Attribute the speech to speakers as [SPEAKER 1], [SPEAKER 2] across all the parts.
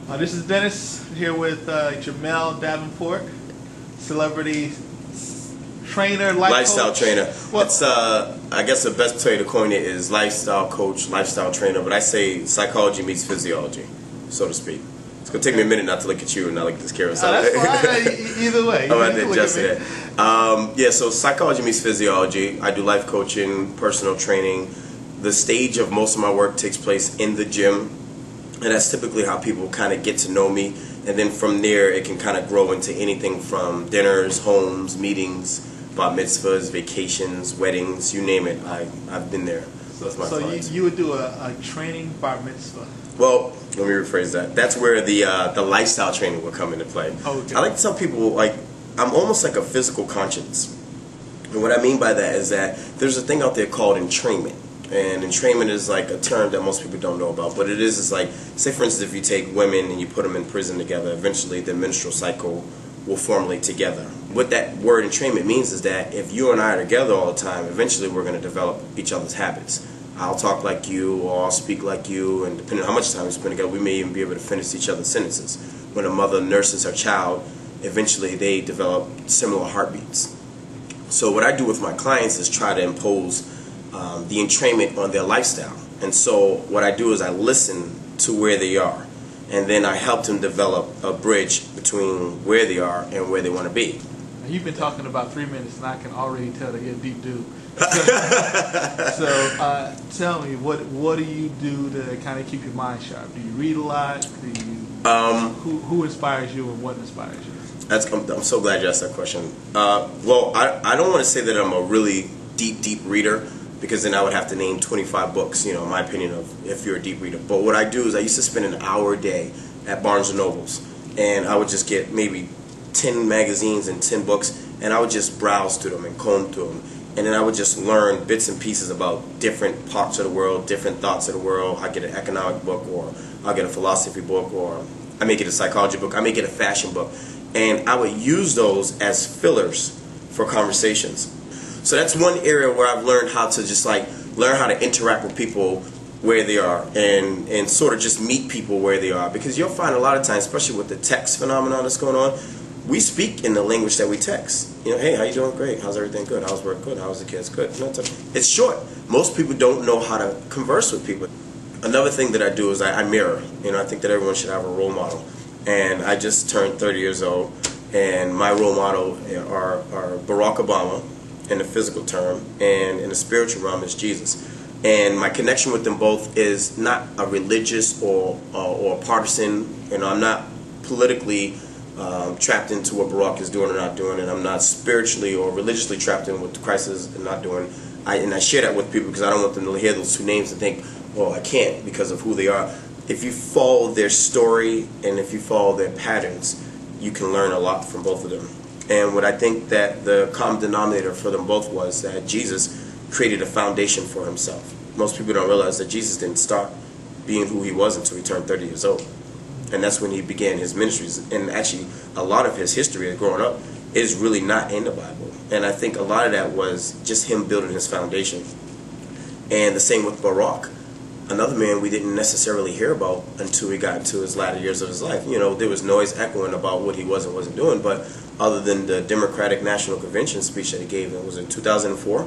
[SPEAKER 1] This is Dennis here with Jamel Davenport, celebrity trainer,
[SPEAKER 2] lifestyle
[SPEAKER 1] coach.
[SPEAKER 2] trainer.
[SPEAKER 1] Well,
[SPEAKER 2] It's I guess the best way to coin it is lifestyle coach, lifestyle trainer. But I say psychology meets physiology, so to speak. It's gonna take me a minute not to look at you and not look at this camera.
[SPEAKER 1] that's fine. Either way.
[SPEAKER 2] I'm about to adjust to that. Yeah, so psychology meets physiology. I do life coaching, personal training. The stage of most of my work takes place in the gym, and that's typically how people kind of get to know me. And then from there, it can kind of grow into anything from dinners, homes, meetings, bar mitzvahs, vacations, weddings, you name it. I've been there.
[SPEAKER 1] So you would do a training bar mitzvah.
[SPEAKER 2] Well, let me rephrase that. That's where the lifestyle training will come into play.
[SPEAKER 1] Okay.
[SPEAKER 2] I like to tell people, like, I'm almost like a physical conscience. And what I mean by that is that there's a thing out there called entrainment. And entrainment is like a term that most people don't know about. But it is like, say for instance, if you take women and you put them in prison together, eventually the menstrual cycle will formulate together. What that word entrainment means is that if you and I are together all the time, eventually we're going to develop each other's habits. I'll talk like you, or I'll speak like you, and depending on how much time we spend together, we may even be able to finish each other's sentences. When a mother nurses her child, eventually they develop similar heartbeats. So what I do with my clients is try to impose the entrainment on their lifestyle. And so what I do is I listen to where they are, and then I help them develop a bridge between where they are and where they want to be.
[SPEAKER 1] You've been talking about 3 minutes, and I can already tell that you're a deep dude. So tell me, what do you do to kind of keep your mind sharp? Do you read a lot? Do you, who inspires you, and what inspires you?
[SPEAKER 2] I'm so glad you asked that question. Well, I don't want to say that I'm a really deep reader, because then I would have to name 25 books, you know, in my opinion, of if you're a deep reader. But what I do is I used to spend an hour a day at Barnes & Nobles, and I would just get maybe 10 magazines and 10 books, and I would just browse through them and comb through them. And then I would just learn bits and pieces about different parts of the world, different thoughts of the world. I get an economic book, or I'll get a philosophy book, or I may get a psychology book, I may get a fashion book. And I would use those as fillers for conversations. So that's one area where I've learned how to just like learn how to interact with people where they are, and sort of just meet people where they are. Because you'll find a lot of times, especially with the text phenomenon that's going on, we speak in the language that we text. You know, hey, how you doing? Great. How's everything? Good. How's work? Good. How's the kids? Good. You know, it's short. Most people don't know how to converse with people. Another thing that I do is I mirror. You know, I think that everyone should have a role model. And I just turned 30 years old, and my role model are Barack Obama in the physical term, and in the spiritual realm is Jesus. And my connection with them both is not a religious or partisan. You know, I'm not politically trapped into what Barack is doing or not doing, and I'm not spiritually or religiously trapped in what Christ is and not doing. And I share that with people because I don't want them to hear those two names and think, well, I can't because of who they are. If you follow their story and if you follow their patterns, you can learn a lot from both of them. And what I think that the common denominator for them both was that Jesus created a foundation for himself. Most people don't realize that Jesus didn't start being who he was until he turned 30 years old. And that's when he began his ministries. And actually, a lot of his history growing up is really not in the Bible. And I think a lot of that was just him building his foundation. And the same with Barack. Another man we didn't necessarily hear about until he got into his latter years of his life. You know, there was noise echoing about what he was and wasn't doing, but other than the Democratic National Convention speech that he gave, it was in 2004,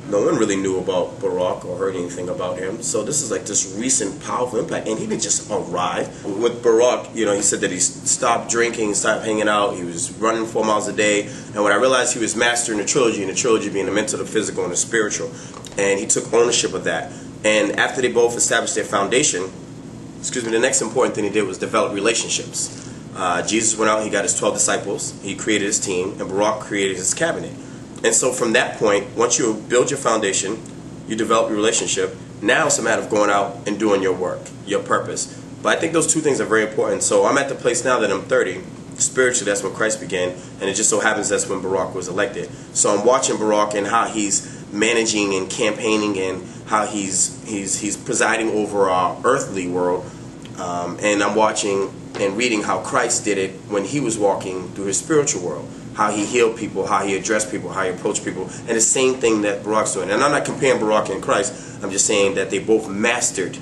[SPEAKER 2] no one really knew about Barack or heard anything about him. So this is like this recent powerful impact, and he didn't just arrive. With Barack, you know, he said that he stopped drinking, stopped hanging out, he was running 4 miles a day, and when I realized he was mastering the trilogy, and the trilogy being the mental, the physical, and the spiritual, and he took ownership of that. And after they both established their foundation, the next important thing he did was develop relationships. Jesus went out, he got his 12 disciples, he created his team, and Barack created his cabinet. And so from that point, once you build your foundation, you develop your relationship, now it's a matter of going out and doing your work, your purpose. But I think those two things are very important. So I'm at the place now that I'm 30. Spiritually, that's when Christ began, and it just so happens that's when Barack was elected. So I'm watching Barack and how he's managing and campaigning, and how he's presiding over our earthly world, and I'm watching and reading how Christ did it when he was walking through his spiritual world, how he healed people, how he addressed people, how he approached people, and the same thing that Barack's doing. And I'm not comparing Barack and Christ, I'm just saying that they both mastered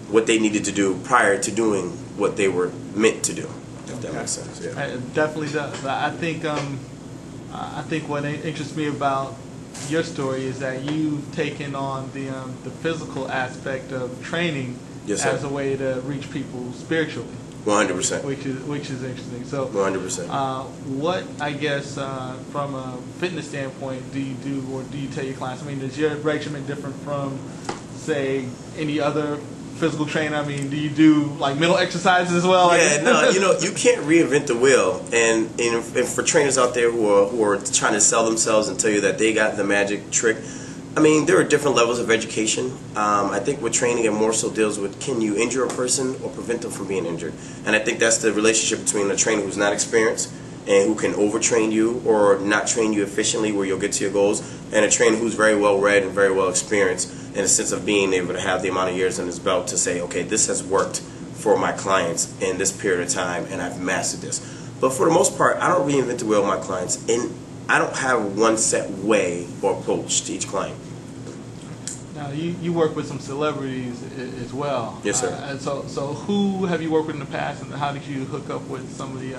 [SPEAKER 2] what they needed to do prior to doing what they were meant to do. If that makes sense. Yeah.
[SPEAKER 1] It definitely does. I think what interests me about your story is that you've taken on the physical aspect of training as a way to reach people spiritually.
[SPEAKER 2] 100%.
[SPEAKER 1] Which is interesting. So
[SPEAKER 2] 100%.
[SPEAKER 1] What, I guess, from a fitness standpoint, do you do, or do you tell your clients? I mean, is your regimen different from, say, any other physical trainer? I mean, do you do like mental exercises as well?
[SPEAKER 2] Yeah, no, you can't reinvent the wheel. And for trainers out there who are trying to sell themselves and tell you that they got the magic trick, I mean, there are different levels of education. I think with training, it more so deals with, can you injure a person or prevent them from being injured? And I think that's the relationship between a trainer who's not experienced and who can overtrain you or not train you efficiently where you'll get to your goals, and a trainer who's very well read and very well experienced in a sense of being able to have the amount of years on his belt to say, okay, this has worked for my clients in this period of time and I've mastered this. But for the most part, I don't reinvent the wheel with my clients, and I don't have one set way or approach to each client.
[SPEAKER 1] Now, you work with some celebrities as well.
[SPEAKER 2] Yes, sir.
[SPEAKER 1] And so who have you worked with in the past, and how did you hook up with some of the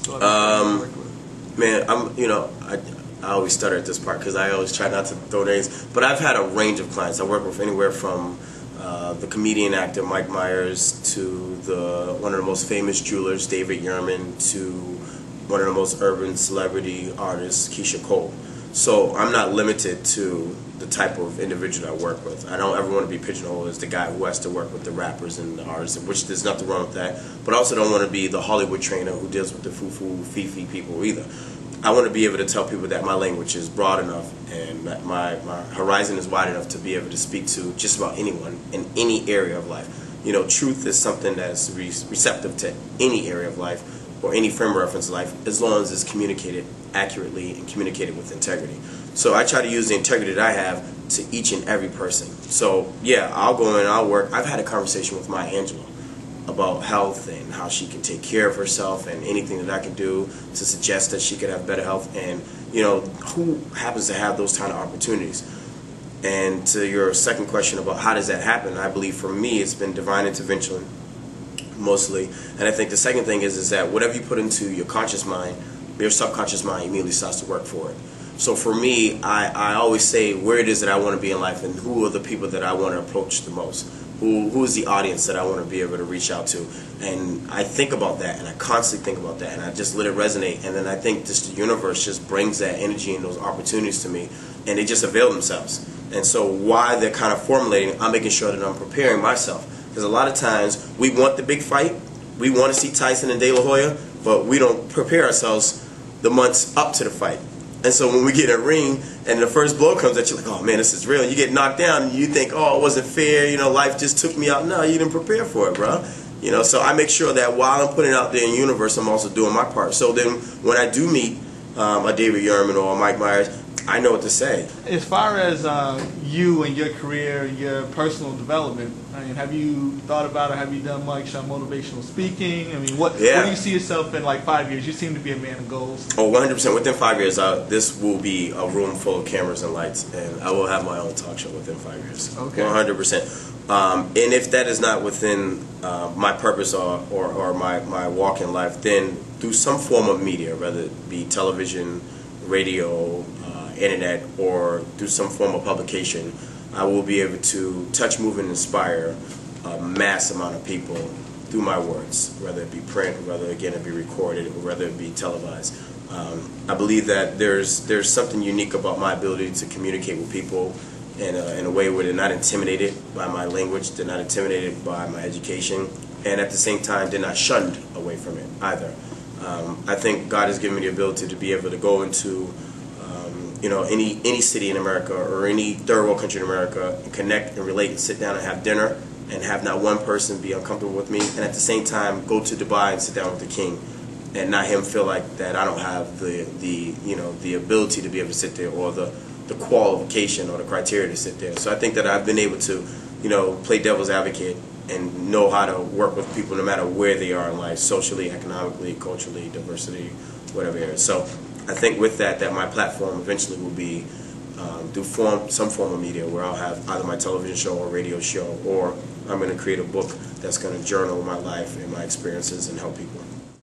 [SPEAKER 1] celebrities you worked with?
[SPEAKER 2] Man, I always stutter at this part because I always try not to throw names. But I've had a range of clients. I work with anywhere from the comedian actor Mike Myers to one of the most famous jewelers, David Yurman, to one of the most urban celebrity artists, Keisha Cole. So I'm not limited to the type of individual I work with. I don't ever want to be pigeonholed as the guy who has to work with the rappers and the artists, which there's nothing wrong with that. But I also don't want to be the Hollywood trainer who deals with the foo-foo, fee-fee people either. I want to be able to tell people that my language is broad enough and that my horizon is wide enough to be able to speak to just about anyone in any area of life. You know, truth is something that's receptive to any area of life or any frame of reference of life, as long as it's communicated accurately and communicated with integrity. So I try to use the integrity that I have to each and every person. So yeah, I'll go in and I'll work. I've had a conversation with Maya Angelou about health and how she can take care of herself and anything that I can do to suggest that she could have better health. And you know, who happens to have those kind of opportunities? And to your second question about how does that happen, I believe for me it's been divine intervention mostly. And I think the second thing is that whatever you put into your conscious mind, your subconscious mind immediately starts to work for it. So for me, I always say where it is that I want to be in life and who are the people that I want to approach the most. Who is the audience that I want to be able to reach out to? And I think about that, and I constantly think about that, and I just let it resonate. And then I think just the universe just brings that energy and those opportunities to me, and they just avail themselves. And so while they're kind of formulating, I'm making sure that I'm preparing myself. Because a lot of times we want the big fight, we want to see Tyson and De La Hoya, but we don't prepare ourselves the months up to the fight. And so when we get in a ring and the first blow comes at you, like, oh man, this is real. You get knocked down and you think, oh, it wasn't fair, you know, life just took me out. No, you didn't prepare for it, bro. You know, so I make sure that while I'm putting it out there in the universe, I'm also doing my part. So then when I do meet a David Yurman or a Mike Myers, I know what to say.
[SPEAKER 1] As far as you and your career, your personal development, I mean, have you thought about it? Have you done much motivational speaking? I mean, what do you see yourself in like 5 years? You seem to be a man of goals.
[SPEAKER 2] Oh, 100%. Within 5 years, this will be a room full of cameras and lights, and I will have my own talk show within 5 years.
[SPEAKER 1] Okay.
[SPEAKER 2] 100%. And if that is not within my purpose or my walk in life, then through some form of media, whether it be television, radio, internet, or through some form of publication, I will be able to touch, move, and inspire a mass amount of people through my words, whether it be print, whether again it be recorded, or whether it be televised. I believe that there's something unique about my ability to communicate with people in a way where they're not intimidated by my language, they're not intimidated by my education, and at the same time they're not shunned away from it either. I think God has given me the ability to be able to go into any city in America or any third world country in America and connect and relate and sit down and have dinner and have not one person be uncomfortable with me, and at the same time go to Dubai and sit down with the king and not him feel like that I don't have the ability to be able to sit there or the qualification or the criteria to sit there. So I think that I've been able to play devil's advocate and know how to work with people no matter where they are in life, socially, economically, culturally, diversity, whatever area. So I think with that my platform eventually will be some form of media where I'll have either my television show or radio show, or I'm going to create a book that's going to journal my life and my experiences and help people.